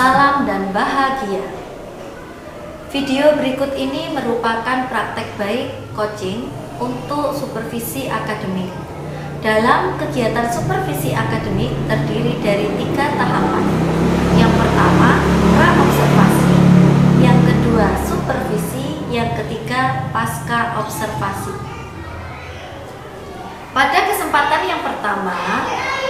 salam dan bahagia. Video berikut ini merupakan praktek baik coaching untuk supervisi akademik. Dalam kegiatan supervisi akademik terdiri dari 3 tahapan. Yang pertama, pra-observasi. Yang kedua, supervisi. Yang ketiga, pasca observasi. Pada kesempatan yang pertama,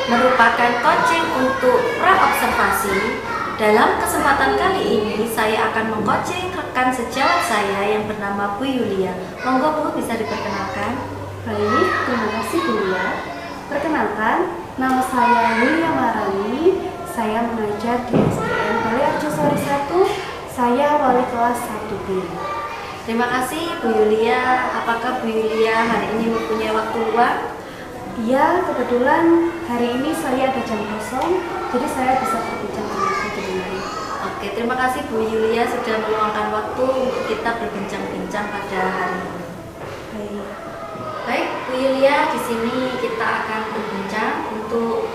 merupakan coaching untuk pra-observasi. Dalam kesempatan kali ini, saya akan mengcoaching rekan sejawat saya yang bernama Bu Yulia. Monggo Bu, bisa diperkenalkan? Baik, terima kasih Bu Yulia. Perkenalkan, nama saya Yulia Marani. Saya mengajar di SDN Balai Arjosari 1. Saya wali kelas 1B. Terima kasih Bu Yulia. Apakah Bu Yulia hari ini mempunyai waktu luang? Iya, kebetulan hari ini saya ada jam kosong, jadi saya bisa berbincang dengan Bu. Oke, terima kasih Bu Yulia sudah meluangkan waktu untuk kita berbincang-bincang pada hari ini. Baik, Bu Yulia, di sini kita akan berbincang untuk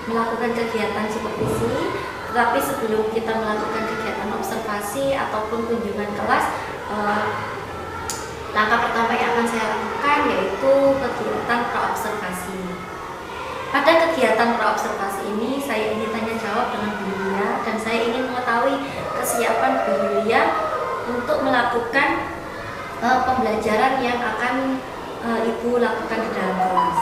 melakukan kegiatan supervisi. Tetapi sebelum kita melakukan kegiatan observasi ataupun kunjungan kelas, langkah pertama yang akan saya lakukan yaitu kegiatan pra-observasi. Pada kegiatan pra-observasi ini saya ingin tanya jawab dengan Bu Yulia dan saya ingin mengetahui kesiapan Bu Yulia untuk melakukan pembelajaran yang akan Ibu lakukan di dalam kelas.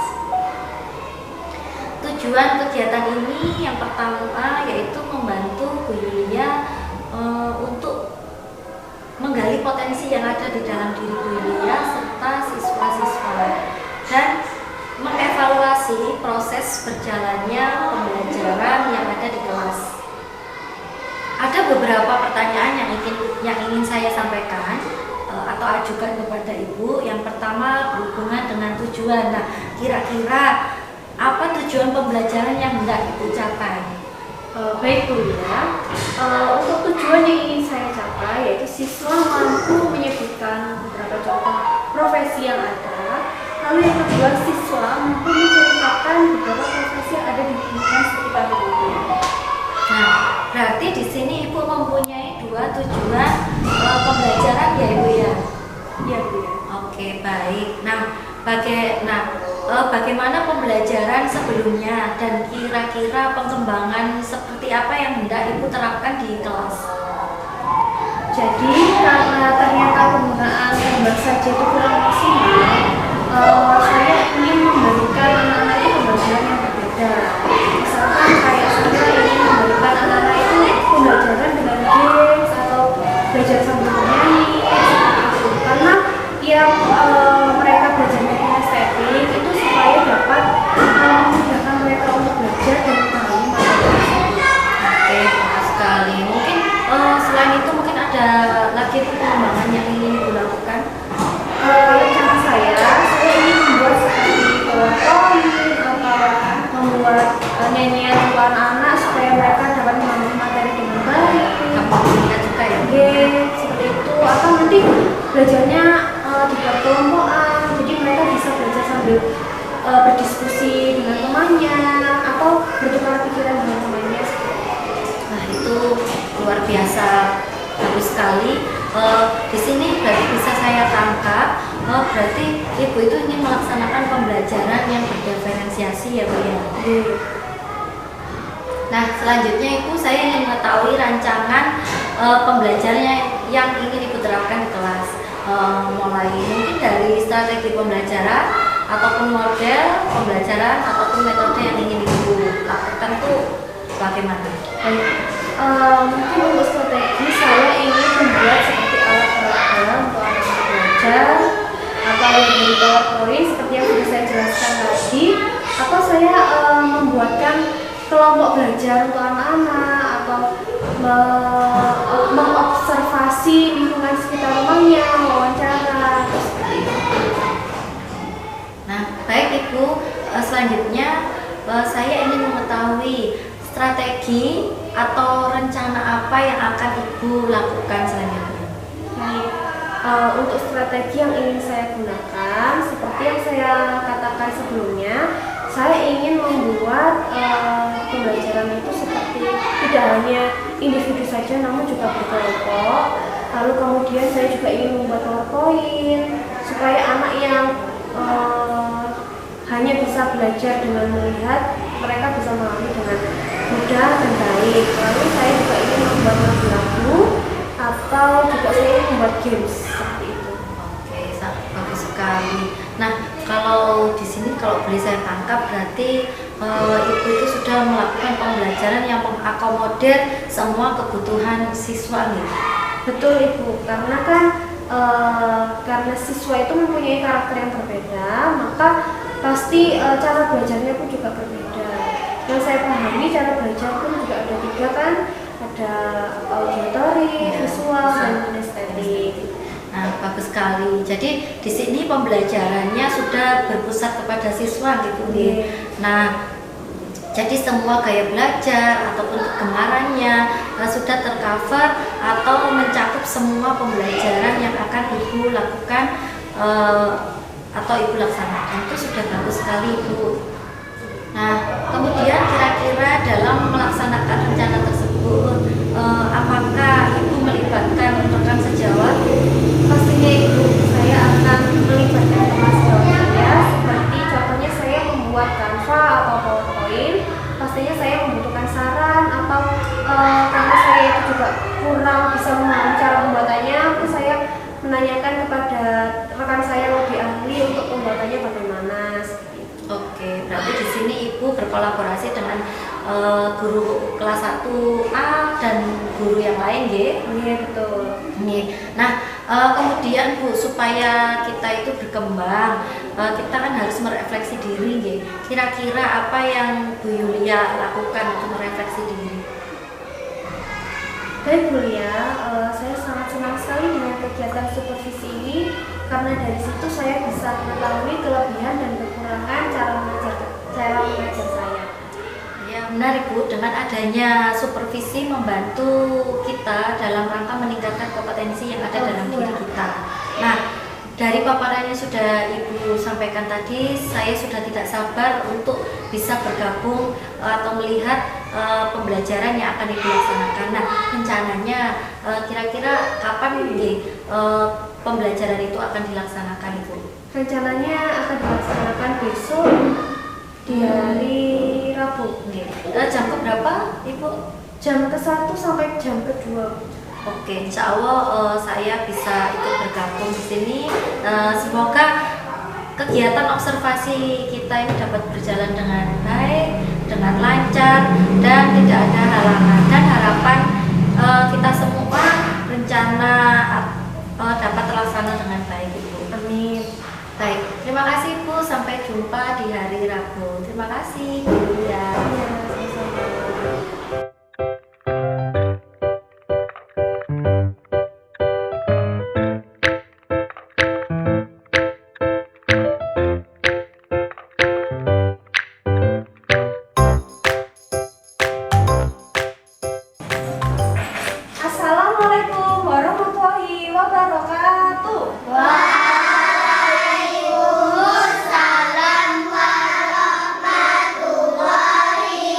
Tujuan kegiatan ini yang pertama yaitu membantu Bu Yulia untuk menggali potensi yang ada di dalam diri Bu Yulia serta siswa-siswa dan mengevaluasi proses berjalannya pembelajaran yang ada di kelas. Ada beberapa pertanyaan yang ingin saya sampaikan atau ajukan kepada Ibu. Yang pertama berhubungan dengan tujuan. Nah, kira-kira apa tujuan pembelajaran yang hendak Ibu capai? Baik Bu Yulia, untuk tujuan yang ingin saya capai yaitu siswa mampu menyebutkan beberapa contoh profesi yang ada. Lalu yang kedua, siswa mampu menceritakan beberapa profesi yang ada di lingkungan sekitar rumahnya. Nah, berarti di sini Ibu mempunyai 2 tujuan pembelajaran ya Ibu ya? Iya Bu ya. Oke, baik. Nah, bagaimana pembelajaran sebelumnya dan kira-kira pengembangan seperti apa yang hendak Ibu terapkan di kelas? Jadi karena ternyata penggunaan gambar saja itu kurang maksimal, saya ingin memberikan anak-anak itu pembelajaran yang berbeda. Misalkan kayak saya ingin memberikan anak-anak itu pembelajaran dengan games atau belajar sambil bernyanyi, karena yang mereka belajarnya kinestetik itu supaya dapat memudahkan mereka untuk belajar dan memahami materi tersebut. Oke, bagus sekali. Mungkin selain itu mungkin ada lagi pengembangan yang ingin Ibu lakukan? Rencana saya ingin membuat seperti PowerPoint atau membuat nyanyian untuk anak-anak supaya mereka dapat memahami materi dengan baik. Kamu lihat juga ya? Seperti itu. Atau nanti belajarnya dibuat kelompokan, jadi mereka bisa belajar sambil berdiskusi dengan temannya atau bertukar pikiran dengan temannya. Nah, itu luar biasa, bagus sekali. Di sini berarti bisa saya tangkap, berarti Ibu itu ingin melaksanakan pembelajaran yang berdiferensiasi ya Bu ya? Nah, selanjutnya Ibu, saya ingin mengetahui rancangan pembelajaran yang ingin Ibu terapkan di kelas. Mulai mungkin dari strategi pembelajaran ataupun model pembelajaran ataupun metode yang ingin Ibu lakukan itu bagaimana? Mungkin untuk strategi saya ingin membuat seperti alat peraga untuk anak-anak belajar atau dari PowerPoint seperti yang sudah saya jelaskan tadi, atau saya membuatkan kelompok belajar untuk anak-anak atau mengobservasi lingkungan sekitar rumahnya, wawancara. Nah, baik Ibu, selanjutnya saya ingin mengetahui strategi atau rencana apa yang akan Ibu lakukan selanjutnya. Baik, untuk strategi yang ingin saya gunakan, seperti yang saya katakan sebelumnya, saya ingin membuat pembelajaran itu seperti tidak hanya individu saja namun juga berkelompok. Lalu kemudian saya juga ingin membuat PowerPoint supaya anak yang hanya bisa belajar dengan melihat, mereka bisa memahami dengan mudah dan baik. Lalu saya juga ingin membuat lagu-lagu atau juga saya ingin membuat games seperti itu. Oke, sangat bagus sekali. Nah, kalau di sini kalau boleh saya tangkap berarti ibu itu sudah melakukan pembelajaran yang mengakomodir semua kebutuhan siswa nih. Betul Ibu, karena kan karena siswa itu mempunyai karakter yang berbeda, maka pasti cara belajarnya pun juga berbeda. Yang saya pahami cara belajar pun juga ada 3 kan, ada auditory, visual, dan kinestetik. Nah, bagus sekali. Jadi di sini pembelajarannya sudah berpusat kepada siswa gitu nih. Nah, jadi semua gaya belajar ataupun kegemarannya sudah tercover atau mencakup semua pembelajaran yang akan ibu lakukan atau ibu laksanakan. Itu sudah bagus sekali ibu. Nah, kemudian kira-kira dalam melaksanakan rencana tersebut apakah ibu melibatkan rekan sejawat? Pastinya Ibu, saya akan melibatkan teman sejawat saya, seperti contohnya saya membuat Canva atau PowerPoint. Pastinya saya membutuhkan saran atau karena saya itu juga kurang bisa memahami cara pembuatannya, saya menanyakan kepada rekan saya yang lebih ahli untuk pembuatannya bagaimana. Oke, berarti di sini ibu berkolaborasi dengan guru kelas 1A dan guru yang lain, nggih? Iya, betul. Nggih. Nah, kemudian Bu, supaya kita itu berkembang, kita kan harus merefleksi diri, nggih. Kira-kira apa yang Bu Yulia lakukan untuk merefleksi diri? Baik Bu Lia, saya sangat senang sekali dengan kegiatan supervisi ini karena dari situ saya bisa mengetahui kelebihan dan kekurangan cara mengajar saya. Ya benar Ibu, dengan adanya supervisi membantu kita dalam rangka meningkatkan kompetensi yang ada dalam diri kita. Nah, dari paparan yang sudah Ibu sampaikan tadi, saya sudah tidak sabar untuk bisa bergabung atau melihat pembelajaran yang akan Ibu laksanakan. Nah, rencananya kira-kira kapan pembelajaran itu akan dilaksanakan Ibu? Rencananya akan dilaksanakan besok di hari Rabu. Jam berapa Ibu? Jam ke-1 sampai jam ke-2. Oke, insya Allah saya bisa ikut bergabung di sini. Semoga kegiatan observasi kita ini dapat berjalan dengan baik, dengan lancar, dan tidak ada halangan. Dan harapan kita semua rencana dapat terlaksana dengan baik, Ibu. Amin. Baik, terima kasih Bu. Sampai jumpa di hari Rabu. Terima kasih, Bu. Ya. Assalamualaikum warahmatullahi wabarakatuh. Waalaikumsalam warahmatullahi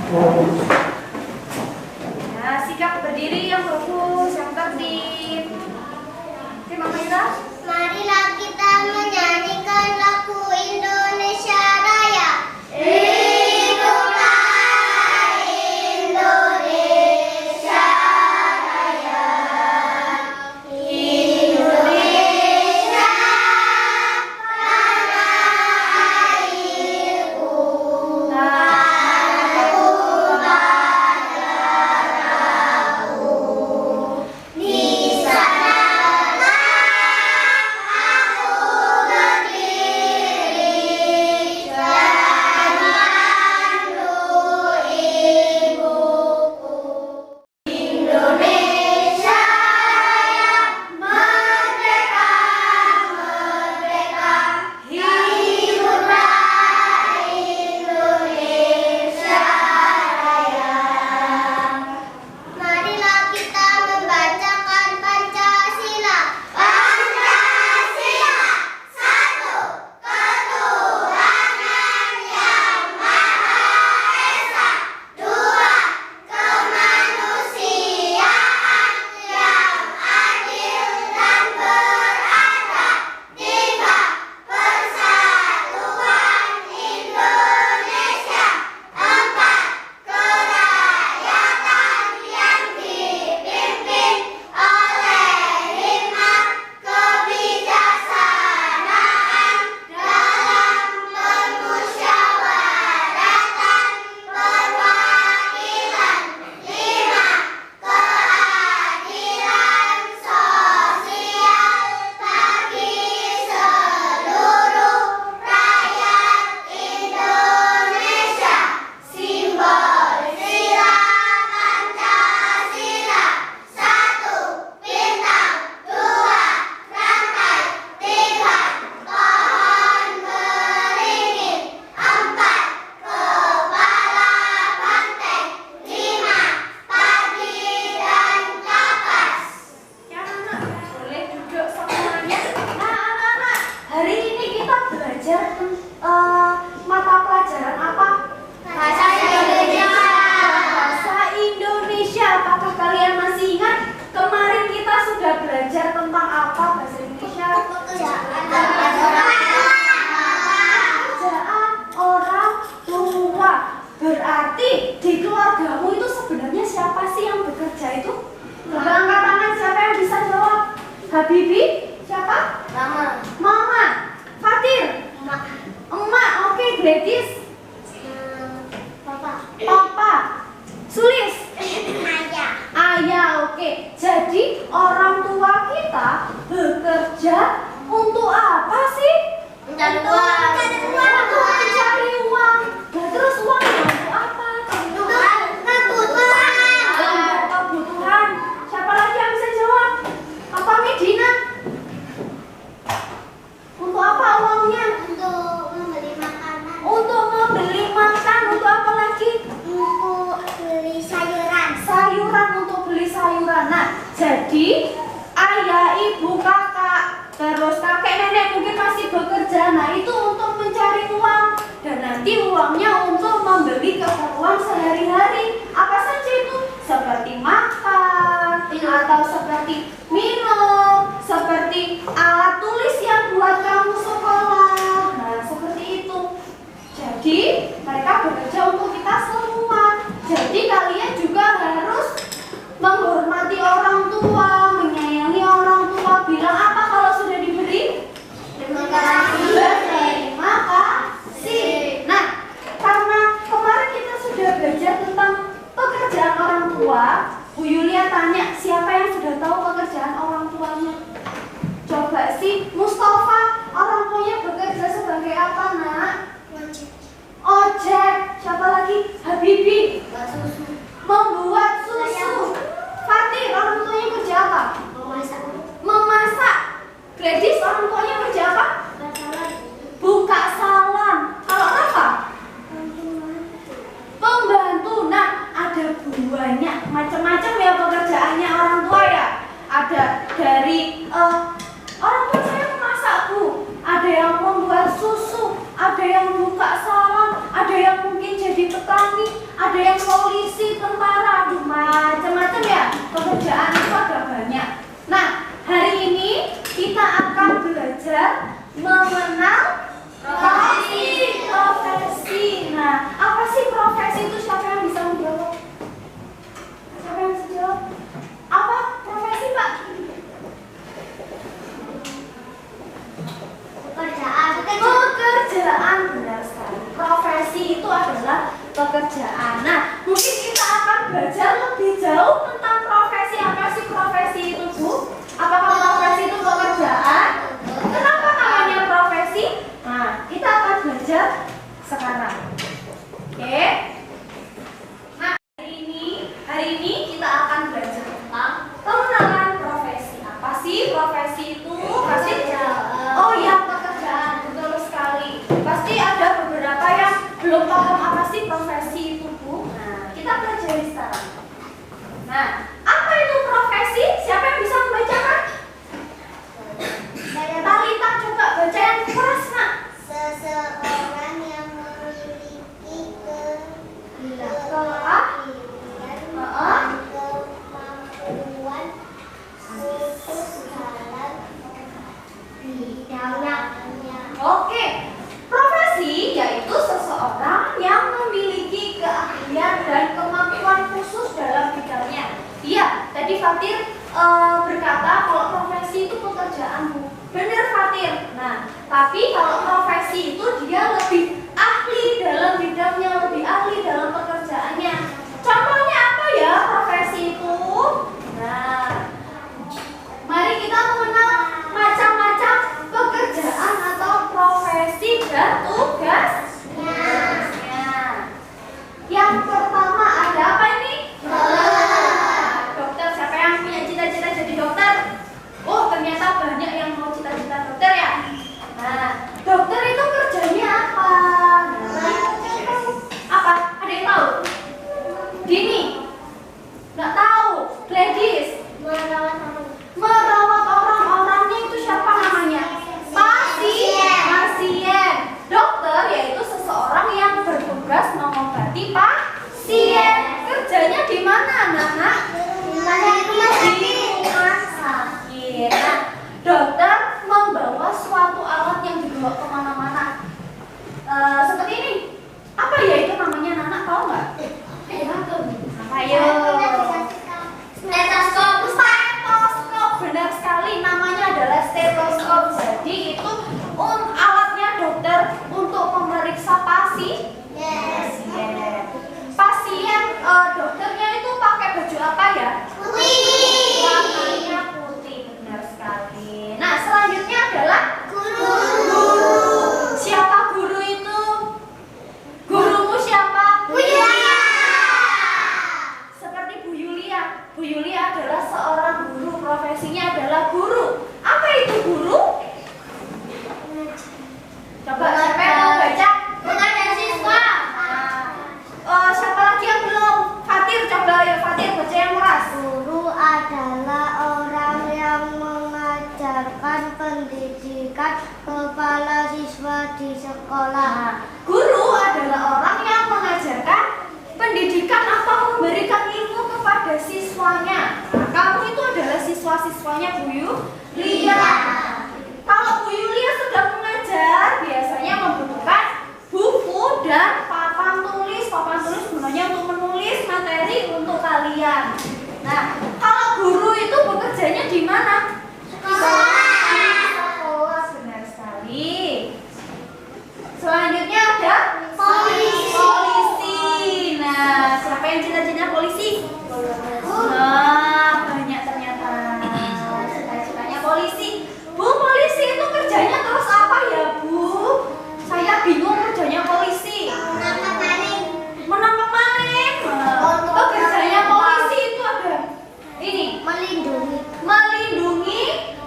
Nah, sikap berdiri yang bagus, yang tertib. Oke, Mama Ira. Marilah kita menyanyikan lagu Indonesia Raya. Hiduplah Indonesia Raya. Indonesia tanah airku. Tanahku darahku. Di sana marilah kita membacakan Pancasila. Pancasila, satu ketuhanan yang Maha Esa. Dua, kemanusiaan yang adil dan beradab. Tiga, persatuan Indonesia. Empat, kerakyatan yang dipimpin oleh hikmat kebijaksanaan dalam permusyawaratan perwakilan. Lima, keadilan sosial bagi seluruh rakyat Indonesia. Simbol sila Pancasila. Satu, bintang. Dua, rantai. Tiga, pohon beringin. Empat, kepala banteng. Lima, padi dan kapas. Ya, anak, boleh duduk semuanya. Nah, anak-anak, hari ini kita belajar mata pelajaran apa? Bahasa Indonesia. Bahasa Indonesia. Apakah kalian masih ingat kemarin kita sudah belajar tentang apa bahasa Indonesia? Pekerjaan orang tua. Berarti di keluargamu itu sebenarnya siapa sih yang bekerja itu? Coba angkat tangan, siapa yang bisa jawab? Habibi? Siapa? Mama. Mama. Fatir? Emak. Oke, Gladys? Papa. Papa. Sulis? Ayah. Ayah. Oke. Jadi orang tua kita bekerja untuk apa sih? Mencari uang. Untuk mencari uang. Nah, terus uangnya untuk apa? Kebutuhan. Untuk kebutuhan. Siapa lagi yang bisa jawab? Apa Medina? Untuk apa uangnya? Untuk membeli makanan. Untuk membeli makan. Untuk apa lagi? Untuk beli sayuran. Sayuran, untuk beli sayuran. Nah, jadi ayah, ibu, kakak, terus kakek, nenek mungkin masih bekerja. Nah, itu untuk mencari uang. Dan nanti uangnya untuk membeli keperluan sehari-hari. Apa saja itu? Seperti makan, atau seperti minum, seperti alat tulis yang buat kamu sekolah. Nah, seperti itu. Jadi, mereka bekerja untuk kita semua. Jadi, kalian juga harus menghormati orang tua, menyayangi orang tua. Bilang apa kalau sudah diberi? Terima kasih. Terima kasih. Nah, karena kemarin kita sudah belajar tentang pekerjaan orang tua, Bu Yulia tanya siapa yang sudah tahu pekerjaan orang tuanya? Coba sih, Mustafa, orang tuanya bekerja sebagai apa, Nak? Ojek. Siapa lagi? Habibi. Membuat susu. Fatir, orang tuanya kerja apa? Memasak. Gladys, orang tuanya kerja apa? Buka salon. Kalau Rafa? Pembantu. Nah, ada banyak macam-macam ya pekerjaannya orang tua ya. Ada dari orang tua saya memasak, Bu. Ada yang membuat susu, ada yang buka salon, ada yang mungkin jadi petani, ada yang polisi, tentara, aduh macam-macam ya. Pekerjaan itu ada banyak. Nah, hari ini kita akan belajar mengenal profesi. Nah, apa sih profesi itu? Siapa yang bisa menjawab? Siapa yang bisa jawab? Apa profesi, Pak? Pekerjaan, benar sekali. Profesi itu adalah pekerjaan. Nah, mungkin kita akan belajar lebih jauh tentang profesi. Apa sih profesi itu, Bu? Apakah profesi itu pekerjaan? Kenapa namanya profesi? Nah, kita akan belajar sekarang. Oke? Nah, hari ini kita akan belajar tentang pengenalan profesi. Apa sih profesi itu? Pasti oh ya, pekerjaan. Betul sekali. Pasti ada beberapa yang belum paham apa sih profesi itu, Bu. Nah, kita pelajari sekarang. Nah, apa itu profesi? Siapa yang bisa membacakan? Talita, coba baca yang keras, Nak. Seseorang yang memiliki kemampuan khusus dalam bidangnya. Oke, profesi yaitu seseorang yang memiliki keahlian dan kemampuan khusus dalam bidangnya. Iya, tadi Fatir berkata kalau profesi itu pekerjaan, Bu. Benar, Fatir. Nah, tapi kalau profesi itu dia lebih ahli dalam bidangnya, lebih ahli dalam pekerjaannya. Contohnya apa ya profesi itu? Nah, mari kita mengenal macam-macam pekerjaan atau profesi dan tugasnya. Yang pertama ada apa ini? Dokter. Siapa yang punya cita-cita jadi dokter? Oh, ternyata banyak yang mau cita-cita dokter ya. Nah, dokter itu kerjanya apa? Apa? Ada yang tahu? Dini? Nggak tahu. Gladys? Merawat orang-orangnya itu siapa namanya? Pasien. Dokter yaitu seseorang yang bertugas mengobati pasien. Kerjanya di mana, Nana? Di rumah sakit. Nah, dokter membawa suatu alat yang dibawa kemana-mana. Seperti ini. Apa ya itu namanya, Nana? Tahu nggak? Ayo. Stetoskop, benar sekali. Namanya adalah stetoskop. Jadi itu alatnya dokter untuk memeriksa pasien. Pasien, dokternya itu pakai baju apa ya? Warnanya putih, benar sekali. Nah, selanjutnya adalah guru. Siapa guru itu? Gurumu siapa? Bu Yulia. Seperti Bu Yulia. Bu Yulia adalah seorang guru, profesinya adalah guru. Apa itu guru? Coba siapa yang mau baca? Mengajar siswa. Siapa lagi yang belum? Fatir, coba ya Fatir baca yang keras. Guru adalah orang yang mengajarkan pendidikan kepada siswa di sekolah. Nah, guru adalah orang yang mengajarkan pendidikan atau memberikan ilmu kepada siswanya. Nah, kamu itu adalah siswa-siswanya Bu Yulia. Kalau Bu Yulia sedang mengajar, biasanya membutuhkan buku dan papan tulis. Papan tulis sebenarnya untuk menulis materi untuk kalian. Nah, kalau guru itu bekerjanya di mana? Sekolah, benar sekali. Selanjutnya ada polisi. Nah, siapa yang cita-cita polisi? Nah, banyak ternyata cita-citanya polisi. Bu, polisi itu kerjanya terus apa ya, Bu? Saya bingung kerjanya polisi. Menangkap maling. Pekerjaannya polisi itu ada ini, melindungi,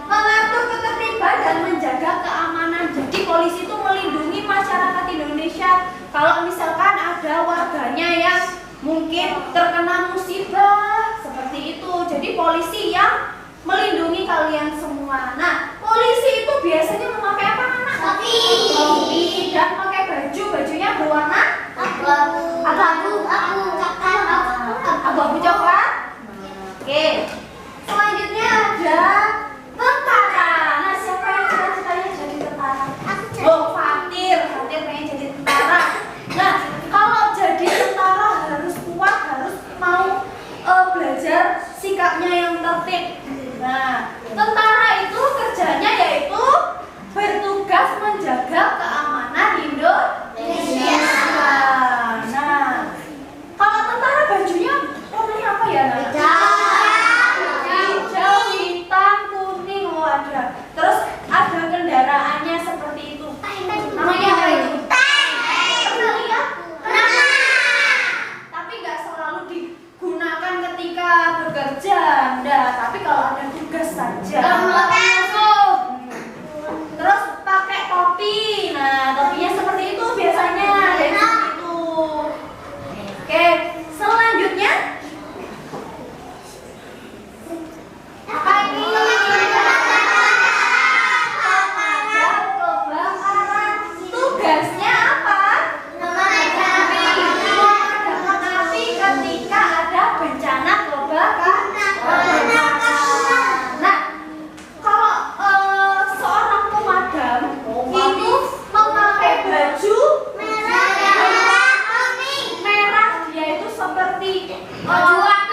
mengatur ketertiban dan menjaga keamanan. Jadi polisi itu melindungi masyarakat Indonesia. Kalau misalkan ada warganya yang mungkin terkena musibah seperti itu, jadi polisi yang melindungi kalian semua. Nah, polisi itu biasanya memakai apa, anak? Topi dan pakai bajunya berwarna Abu.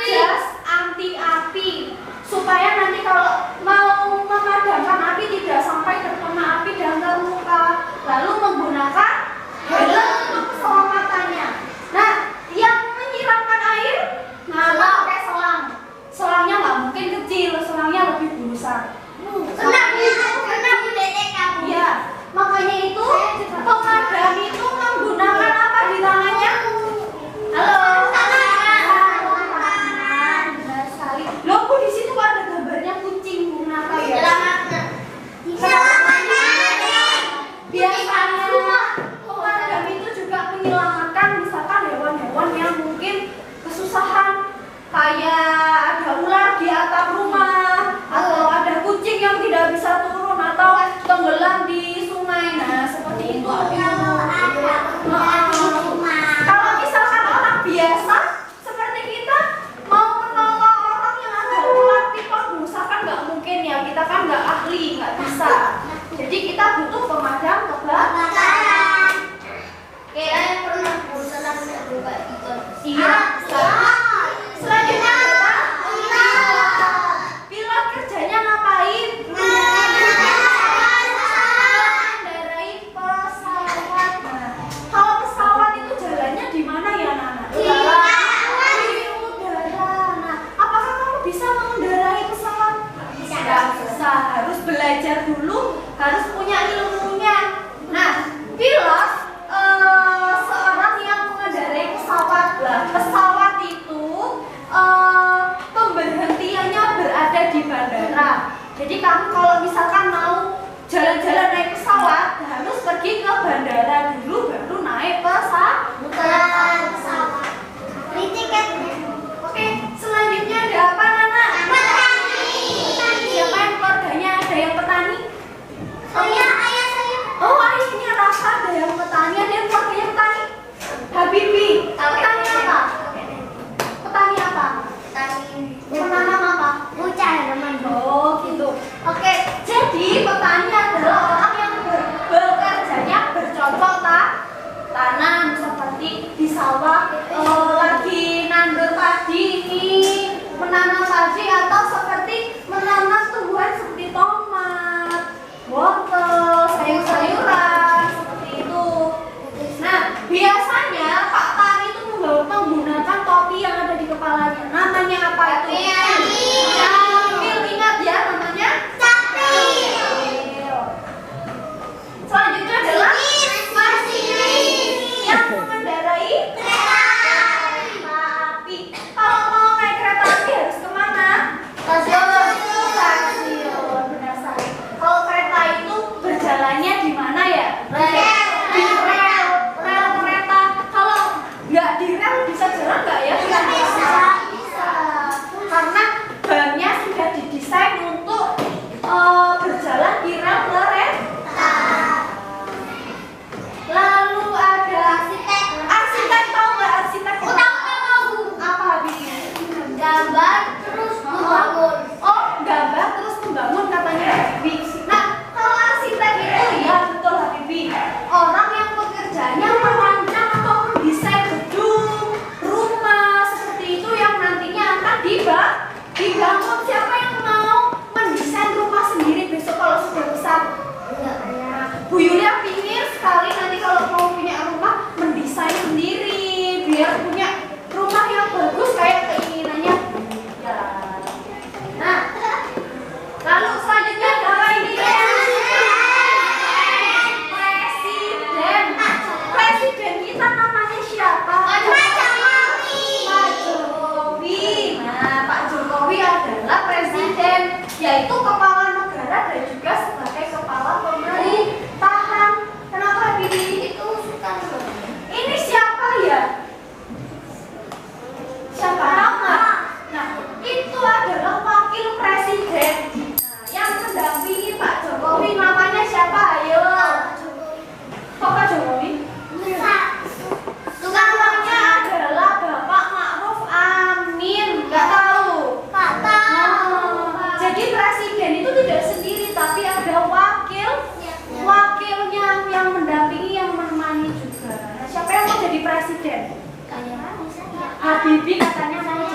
jas anti api supaya nanti kalau mau memadamkan api tidak sampai terkena api dan terluka. Lalu menggunakan helm untuk keselamatannya. Nah, yang menyiramkan air, nah pakai selang. Selangnya nggak mungkin kecil, selangnya lebih besar. Ya, makanya itu pemadam itu menggunakan apa di tangannya? Halo. Benar sekali. Loh, kok di situ ada gambarnya kucing, kenapa ya? Biasanya pemadam itu juga menyelamatkan misalkan hewan-hewan yang mungkin kesusahan, kayak ada ular di atap rumah atau ada kucing yang tidak bisa turun atau tenggelam di sungai. Nah, seperti itu. Kalau misalkan orang biasa seperti kita mau menolong orang yang ada ular tipes, misalkan nggak mungkin ya, kita kan nggak ahli, nggak bisa. Jadi kita butuh pemadam kebakaran. Kayak pernah bosan buka itu. Iya. Selanjutnya adalah pilot kerjanya ngapain? Mengendarai pesawat. Nah, kalau pesawat itu jalannya di mana ya, Nana? Di udara. Nah, apakah kamu bisa mengendarai pesawat? Tidak bisa, harus belajar dulu, harus punya ilmunya. Nah, pilot seorang yang mengendarai pesawat. Lah, pesawat itu pemberhentiannya berada di bandara. Jadi kamu kalau misalkan mau jalan-jalan naik pesawat, harus pergi ke bandara dulu baru naik pesawat. Beli tiketnya. Oke, selanjutnya ada apa, Nana? Siapa yang keluarganya ada yang petani? Ayah saya. Oh, ayahnya Rafa ada yang petani, ada yang keluarganya petani. Habibie, petani apa? Petani apa? Menanam apa? Oh, gitu. Oke, jadi petani adalah orang yang bekerjanya bercocok tanam, seperti di sawah lagi nandur padi ini, menanam padi, atau seperti menanam tumbuhan seperti tomat, wortel, sayur-sayuran, seperti itu. Nah, biasanya Pak Tani itu menggunakan topi yang ada di kepalanya. Namanya apa itu? Capil, ingat ya namanya? Capil. Selanjutnya adalah yang mengendarai kereta api. Kalau mau naik kereta api harus kemana? Stasiun. Benar sekali. Kalau kereta itu berjalannya di mana ya? Di rel. Rel kereta. Kalau nggak di rel bisa jalan nggak ya? Bisa. Karena bannya sudah didesain untuk berjalan di rel kereta. Lalu ada arsitek, tahu nggak arsitek? Apa habisnya? Gambar terus membangun. Oh, gambar terus membangun katanya Habibie. Nah, kalau arsitek itu ya betul Habibie. Orang yang pekerjaannya merancang atau mendesain gedung, rumah seperti itu yang nantinya akan dibangun. Siapa yang mau mendesain rumah sendiri besok kalau sudah besar? Bu Yulia pingin sekali nanti kalau mau punya rumah mendesain sendiri biar punya rumah yang bagus kayak keinginannya. Ya. Nah, lalu selanjutnya apa ini? Presiden. Presiden kita namanya siapa? Pak Jokowi. Nah, Pak Jokowi adalah presiden, yaitu kepala negara dan juga sebagai kepala pemerintahan. Kenapa Habibie itu suka? Ini siapa ya? Siapa nama? Nah, itu adalah wakil presiden. Nah, yang mendampingi Pak Jokowi namanya siapa? Ayo. Kok Pak Jokowi? Namanya adalah Bapak Ma'ruf Amin. Nggak tahu? Jadi presiden itu tidak sendiri, tapi ada wakilnya yang mendampingi, yang menemani juga. Nah, siapa yang mau jadi presiden? Habibie katanya mau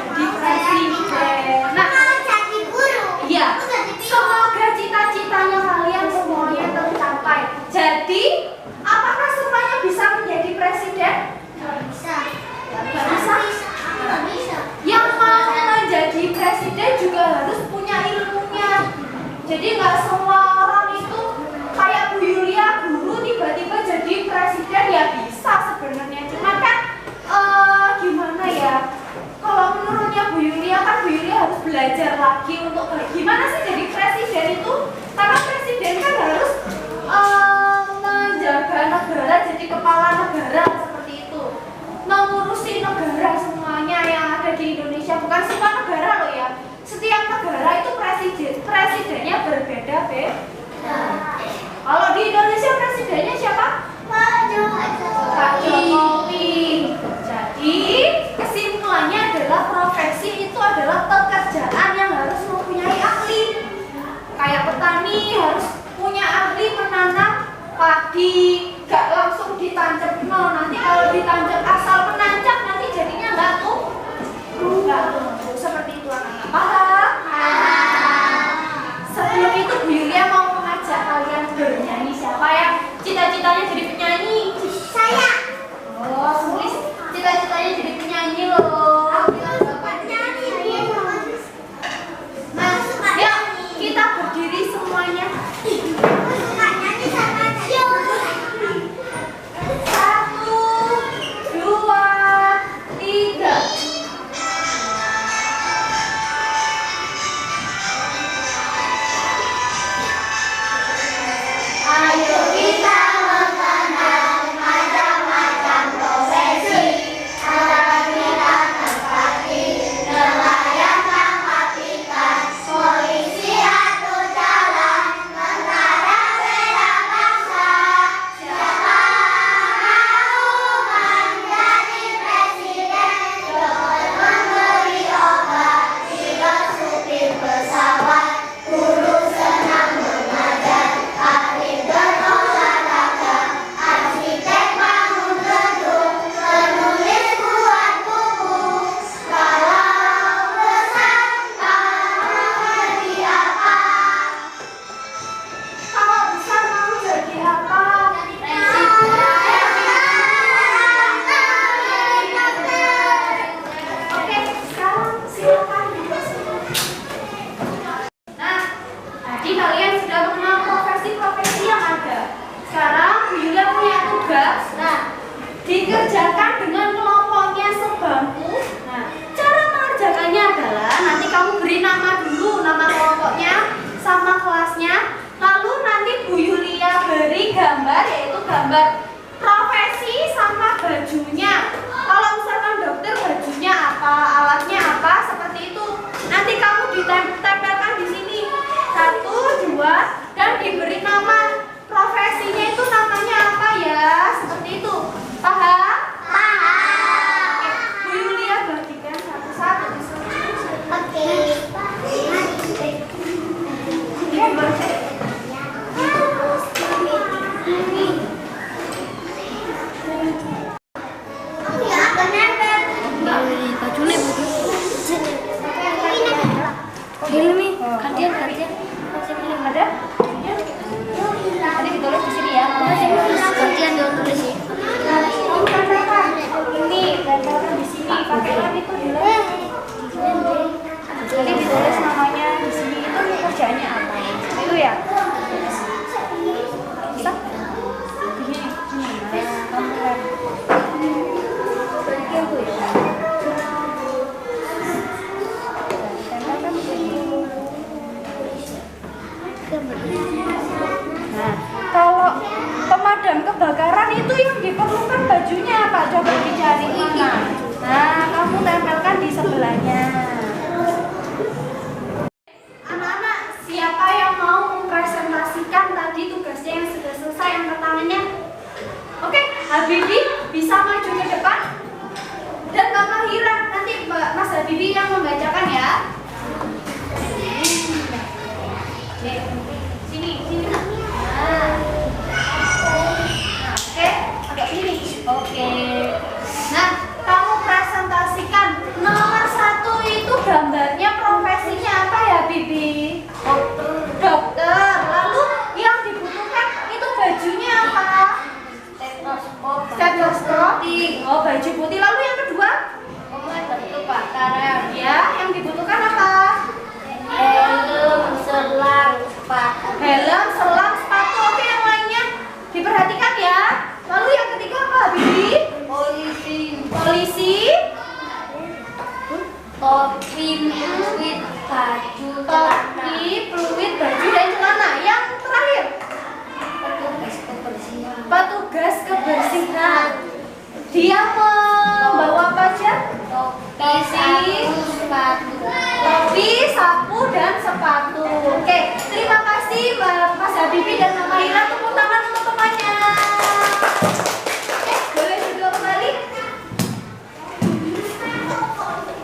Jadi nggak semua orang itu kayak Bu Yulia guru tiba-tiba jadi presiden ya bisa sebenarnya. Cuman kan gimana ya? Kalau menurutnya Bu Yulia kan Bu Yulia harus belajar lagi untuk gimana sih jadi presiden itu? Karena presiden kan harus menjaga negara, jadi kepala negara seperti itu, mengurusi negara semuanya yang ada di Indonesia, bukan semua negara loh ya. Setiap negara itu presidennya berbeda-beda. Kalau di Indonesia presidennya siapa? Pak Jokowi. Jadi kesimpulannya adalah profesi itu adalah pekerjaan yang harus mempunyai ahli. Kayak petani harus punya ahli menanam padi, gak langsung ditancap. No, nanti kalau ditancap asal menancap nanti jadinya enggak tumbuh. Seperti itu anak-anak. Paham? Sebelum itu Bu Yulia mau mengajak kalian bernyanyi. Siapa yang cita-citanya jadi penyanyi? Saya. Oh, Sulis cita-citanya jadi penyanyi loh. Nah, yuk kita berdiri semuanya. 1, 2, 3. Ayo kita mengenal macam-macam profesi agar kita terpati nelayan matematika, polisi atau jalan, tentara bela bangsa. Siapa mau menjadi presiden, dokter memberi obat, pilot supir pesawat, guru senang mengajar, ahli berolahraga, arsitek bangun gedung, penulis buat buku. Kalau besar mau jadi apa? Kalau besar mau jadi apa? Oke, sekarang silakan duduk semua. Nah, tadi kalian sudah mengenal profesi-profesi yang ada. Sekarang Bu Yulia punya tugas. Nah, dikerjakan dengan kelompoknya sebangku. Nah, cara mengerjakannya adalah nanti kamu beri nama dulu, nama kelompoknya sama kelasnya. Lalu nanti Bu Yulia beri gambar, yaitu gambar profesi sama bajunya. Kalau misalkan dokter bajunya apa, alatnya apa, seperti itu. Nanti kamu ditempelkan di sini 1, 2, dan diberi nama profesinya itu namanya apa ya, seperti itu. Paham? Oke, Bu Yulia bagikan satu-satu di sini. Oke. Ini baca. Ya, benar. Gantian. Ada? Tadi ditulis di sini ya. Gantian ditulis sih. Kamu tempelkan. Ini tempelkan di sini. Pakai lem itu di lem. Jadi ditulis namanya di sini itu kerjaannya apa? Itu ya. Bisa? Begini. Nah, kamu lem. Bagi aku ya. Tempelkan di sini. Nah, kalau pemadam kebakaran itu yang diperlukan bajunya apa? Coba dicari mana? Nah, kamu tempelkan di sebelahnya. Anak-anak, siapa yang mau mempresentasikan tadi tugasnya yang sudah selesai angkat tangannya? Oke, Habibi bisa maju ke depan. Dan Mbak Mahira, nanti Mas Habibi yang membacakan ya. Sini. Nah, oke, agak sini. Oke. Nah, kamu presentasikan nomor 1 itu gambarnya profesinya apa ya, Bibi? Dokter. Lalu yang dibutuhkan itu bajunya apa? Stetoskop. Oh, baju putih. Lalu yang kedua? Batu bakaran. Ya, yang dibutuhkan apa? isi topi, fluid, baju, topi, fluid, baju dan celana. Yang terakhir petugas kebersihan. petugas kebersihan. Dia membawa apa aja? Topi, sapu, sepatu. Topi, sapu, dan sepatu. Oke, terima kasih Mas Habibi dan Mama Ira. Tepuk tangan untuk temannya. Boleh duduk kembali.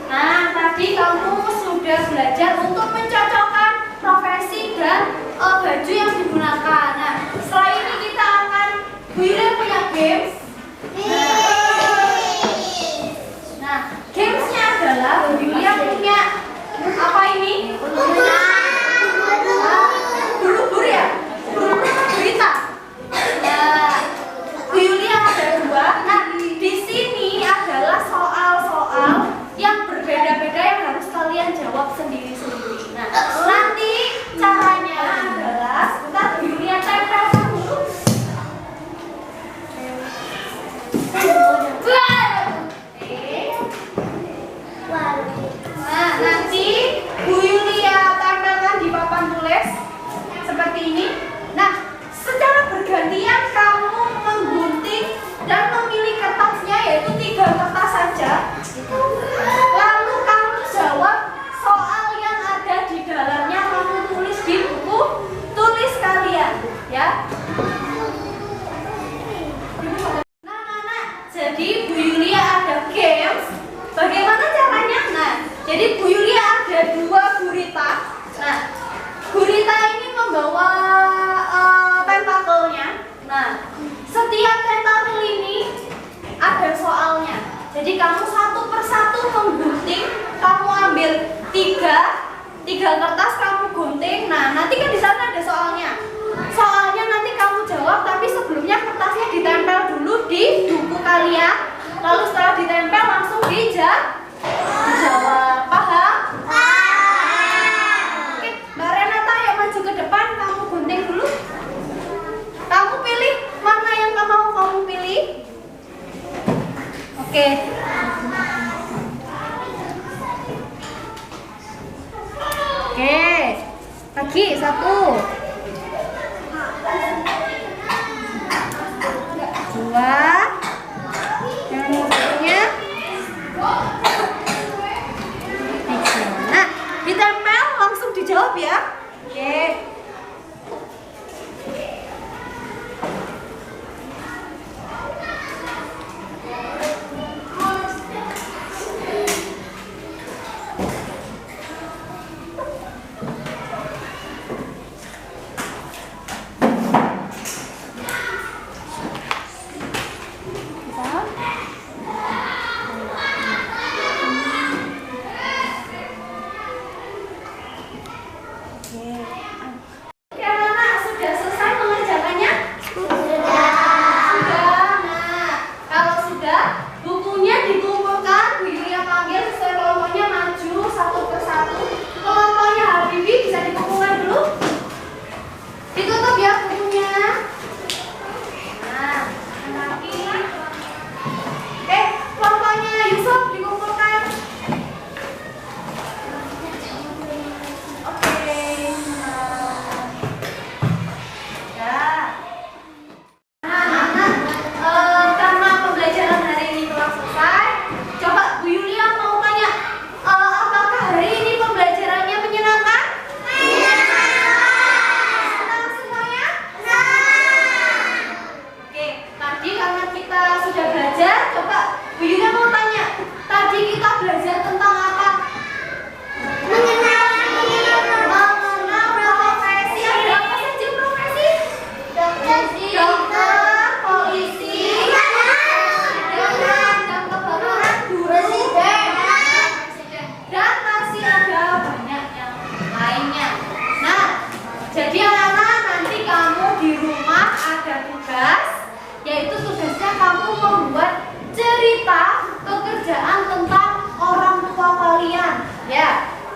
Nah, tadi kamu sudah belajar untuk mencocokkan profesi dan baju yang digunakan. Nah, setelah ini kita akan punya games. Nah, gamesnya adalah Yulia punya apa ini? Buru-buru ya? Buru-buru berita. Nah, Yulia ada dua. Nah, di sini adalah soal-soal yang berbeda-beda yang harus kalian jawab sendiri-sendiri. Nah, nanti caranya adalah sebentar Yulia tempelkan dulu. Nah, nanti Bu Yulia tempelkan di papan tulis seperti ini. Nah, secara bergantian kamu menggunting dan memilih kertasnya, yaitu 3 kertas saja. Lalu kamu jawab soal yang ada di dalamnya, kamu tulis di buku tulis kalian, ya. Nah, jadi Bu Yulia ada games. Bagaimana caranya? Nah, jadi Bu Yulia ada 2 gurita. Nah, gurita ini membawa tentakelnya. Nah, setiap tentakel ini ada soalnya. Jadi kamu satu persatu menggunting, kamu ambil 3 kertas, kamu gunting. Nah, nanti kan di sana ada soalnya. Soalnya nanti kamu jawab, tapi sebelumnya kertasnya ditempel dulu di buku kalian. Lalu setelah ditempel langsung dijawab. Paham? Oke, Mbak Renata yuk maju ke depan, kamu gunting dulu. Kamu pilih mana yang kamu pilih. Oke. Oke. Lagi 1 2. Yang berikutnya 3. Nah, ditempel langsung dijawab ya. Oke.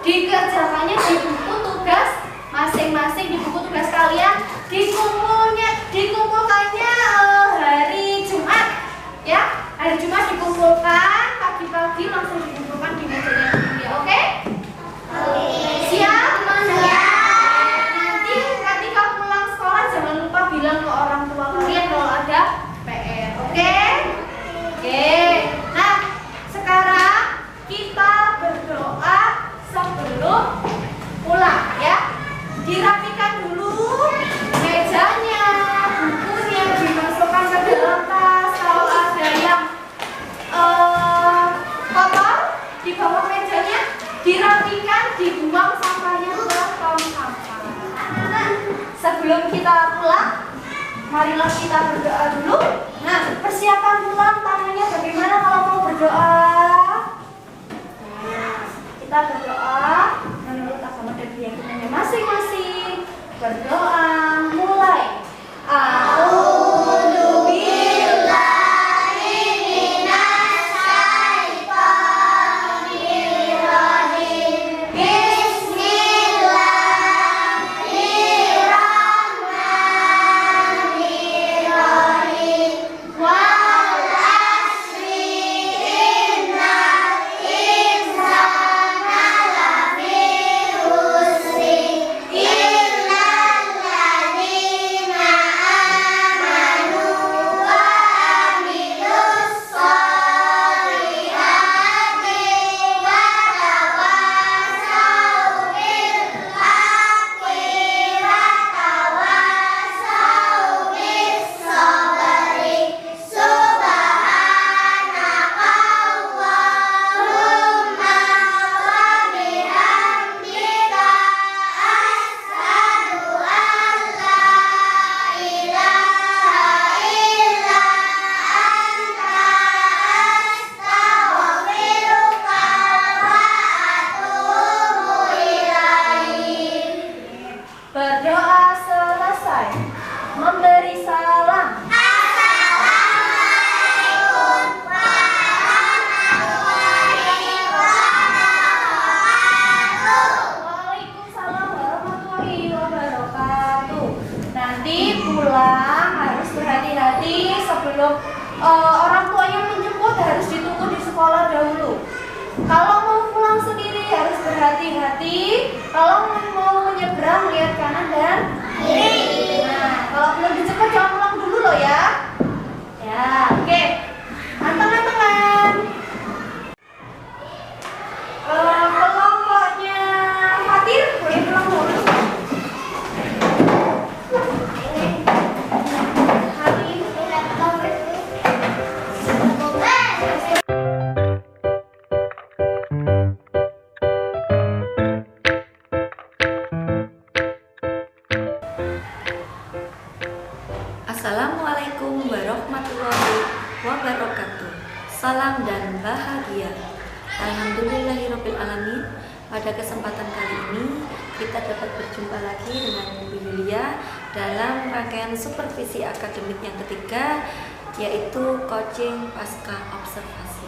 Dikerjakannya di buku tugas masing-masing, di buku tugas kalian. Dikumpulkannya hari Jumat, ya. Hari Jumat dikumpulkan pagi pagi langsung dikumpulkan di mejanya ya, oke? Siap? Nanti ketika pulang sekolah jangan lupa bilang ke orang tua kalian kalau ada PR, oke? Oke. Nah, sekarang kita berdoa sebelum pulang ya. Dirapikan dulu mejanya, bukunya dimasukkan ke dalam tas. Kalau ada yang kotor di bawah mejanya, dirapikan, dibuang sampahnya ke tong sampah. Sebelum kita pulang, marilah kita berdoa dulu. Nah, persiapan pulang tangannya bagaimana kalau mau berdoa? Nah, kita berdoa menurut agama dan keyakinannya masing-masing. Berdoa mulai. Berdoa selesai. Memberi salam. Waalaikumsalam warahmatullahi wabarakatuh. Nanti pulang harus berhati-hati sebelum orang tuanya menjemput, harus ditunggu di sekolah dahulu. Kalau mau pulang sendiri harus berhati-hati. Kalau mau menyeberang lihat kanan dan kiri. Nah, kalau belum dijemput jangan pulang dulu loh ya. Ya, oke. Anteng-antengan. Kelompoknya Fatir boleh pulang dulu. Assalamualaikum warahmatullahi wabarakatuh. Salam dan bahagia. Alhamdulillahirabbil alamin. Pada kesempatan kali ini kita dapat berjumpa lagi dengan Bu Yulia dalam rangkaian supervisi akademik yang ketiga, yaitu coaching pasca observasi.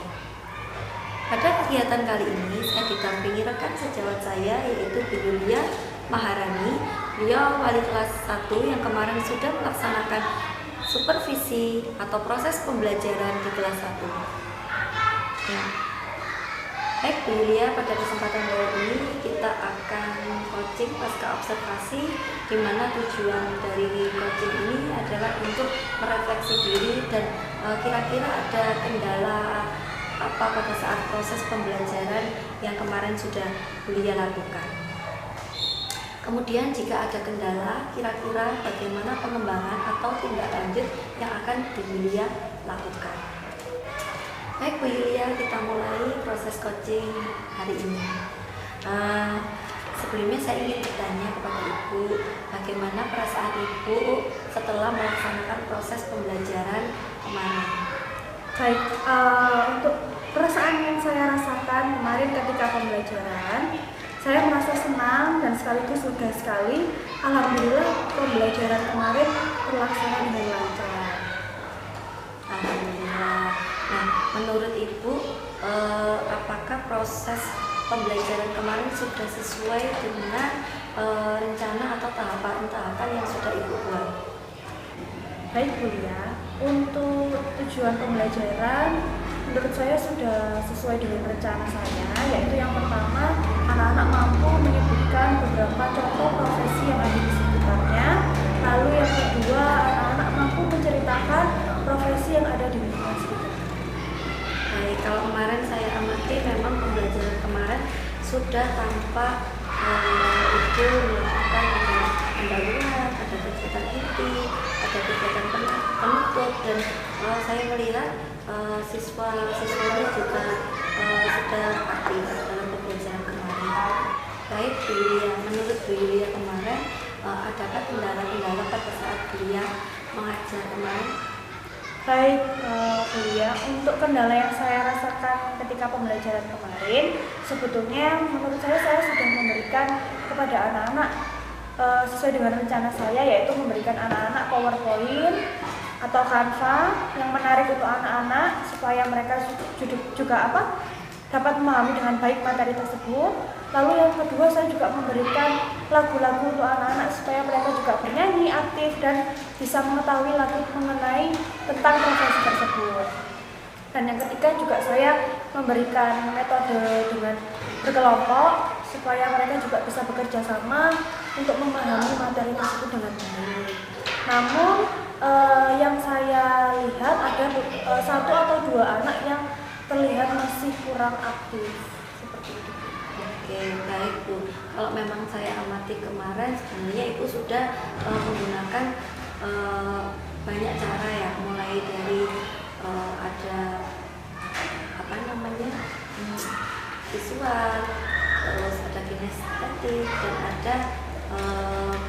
Pada kegiatan kali ini saya didampingi rekan sejawat saya, yaitu Bu Yulia Maharani. Beliau wali kelas 1 yang kemarin sudah melaksanakan supervisi atau proses pembelajaran di kelas 1. Ya. Baik Bu Yulia, pada kesempatan kali ini kita akan coaching pasca observasi, di mana tujuan dari coaching ini adalah untuk merefleksi diri dan kira-kira ada kendala apa pada saat proses pembelajaran yang kemarin sudah Bu Yulia lakukan. Kemudian jika ada kendala, kira-kira bagaimana pengembangan atau tindak lanjut yang akan Bu Yulia lakukan. Baik Bu Yulia, kita mulai proses coaching hari ini. Sebelumnya saya ingin bertanya kepada Ibu, bagaimana perasaan Ibu setelah melaksanakan proses pembelajaran kemarin? Baik, untuk perasaan yang saya rasakan kemarin ketika pembelajaran, saya merasa senang dan sekaligus lega sekali. Alhamdulillah pembelajaran kemarin terlaksana dengan lancar. Alhamdulillah. Nah, menurut Ibu, apakah proses pembelajaran kemarin sudah sesuai dengan rencana atau tahapan-tahapan yang sudah Ibu buat? Baik Bu Lia, untuk tujuan pembelajaran menurut saya sudah sesuai dengan rencana saya, yaitu yang pertama, anak-anak mampu menyebutkan beberapa contoh profesi yang ada di sekitarnya. Lalu yang kedua, anak-anak mampu menceritakan profesi yang ada di lingkungan sekitar. Baik, kalau kemarin saya amati memang pembelajaran kemarin sudah tanpa itu melakukan ada pendahuluan, ada kegiatan inti, ada kegiatan penutup, dan saya melihat siswa-siswanya juga sudah aktif dalam pembelajaran kemarin. Baik, Bu Yulia, menurut Bu Yulia kemarin adakah kendala-kendala pada saat Yulia mengajar kemarin? Baik, Bu Lia, untuk kendala yang saya rasakan ketika pembelajaran kemarin, sebetulnya menurut saya sudah memberikan kepada anak-anak sesuai dengan rencana saya, yaitu memberikan anak-anak PowerPoint atau Canva yang menarik untuk anak-anak supaya mereka juga dapat memahami dengan baik materi tersebut. Lalu yang kedua, saya juga memberikan lagu-lagu untuk anak-anak supaya mereka juga bernyanyi aktif dan bisa mengetahui lagu mengenai tentang profesi tersebut. Dan yang ketiga juga saya memberikan metode dengan berkelompok supaya mereka juga bisa bekerja sama untuk memahami materi tersebut dengan baik. Namun yang saya lihat ada satu atau dua anak yang terlihat masih kurang aktif seperti itu. Oke, baik Bu. Kalau memang saya amati kemarin, sebenarnya Ibu sudah menggunakan banyak cara ya, mulai dari ada visual, terus ada kinestetik, dan ada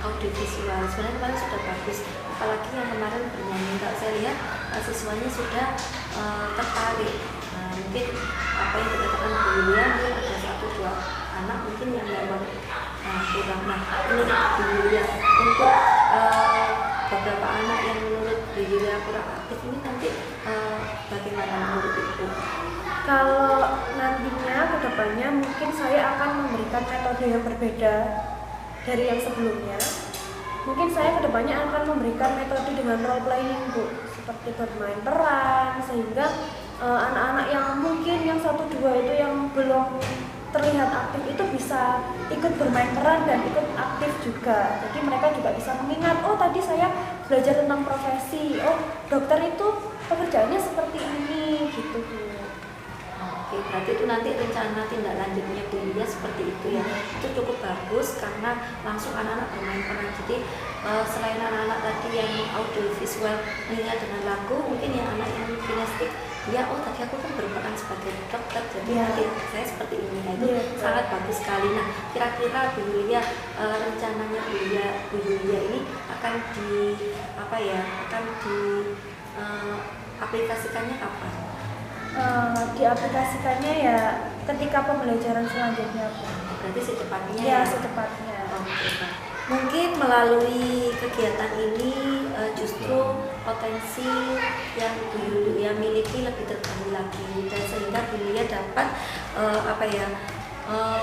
audiovisual. Sebenarnya kemarin sudah bagus, apalagi yang kemarin bernyanyi. Kalau saya lihat siswanya sudah tertarik. Mungkin apa yang dikatakan Bu Yulia, mungkin ada 1-2 anak mungkin yang memang kurang. Nah, ini Bu Yulia, untuk beberapa anak yang menurut Bu Yulia kurang aktif ini nanti bagaimana menurut Ibu? Kalau nantinya ke depannya mungkin saya akan memberikan metode yang berbeda dari yang sebelumnya. Mungkin saya ke depannya akan memberikan metode dengan role playing, Bu, seperti bermain peran, sehingga anak-anak yang mungkin yang 1-2 itu yang belum terlihat aktif itu bisa ikut bermain peran dan ikut aktif juga. Jadi mereka juga bisa mengingat, oh tadi saya belajar tentang profesi, oh dokter itu pekerjaannya seperti ini, gitu Bu. Oke, berarti itu nanti rencana tindak lanjutnya Bu Yulia seperti itu ya. Itu cukup bagus karena langsung anak-anak bermain peran. Jadi selain anak-anak tadi yang audio visual mengingat dengan lagu, mungkin yang anak yang kinestik, ya oh tadi aku kan berperan sebagai dokter, jadi nanti saya seperti ini. Nah, itu sangat bagus sekali. Nah, kira-kira Bu Yulia, rencananya Bu Yulia ini akan aplikasikannya kapan? Diaplikasikannya ya ketika pembelajaran selanjutnya, Bu. Berarti secepatnya ya? Secepatnya. Oke, Pak. Mungkin melalui kegiatan ini justru potensi yang Bu Yulia miliki lebih tergali lagi, dan sehingga Bu Yulia dapat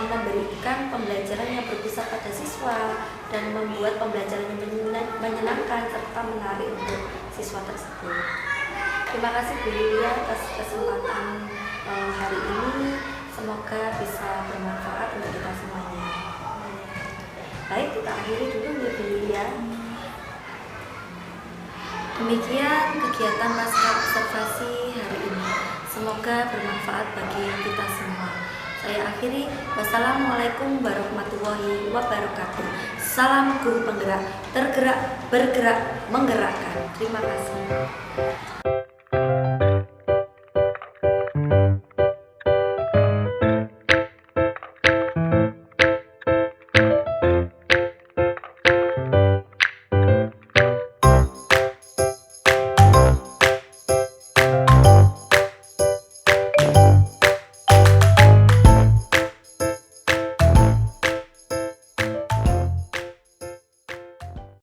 memberikan pembelajaran yang berpusat pada siswa dan membuat pembelajaran yang menyenangkan serta menarik untuk siswa tersebut. Terima kasih Bu Yulia atas kesempatan hari ini. Semoga bisa bermanfaat untuk kita semuanya. Baik, kita akhiri dulu ya Bu Yulia. Demikian kegiatan pasca observasi hari ini. Semoga bermanfaat bagi kita semua. Saya akhiri. Wassalamualaikum warahmatullahi wabarakatuh. Salam guru penggerak, tergerak, bergerak, menggerakkan. Terima kasih.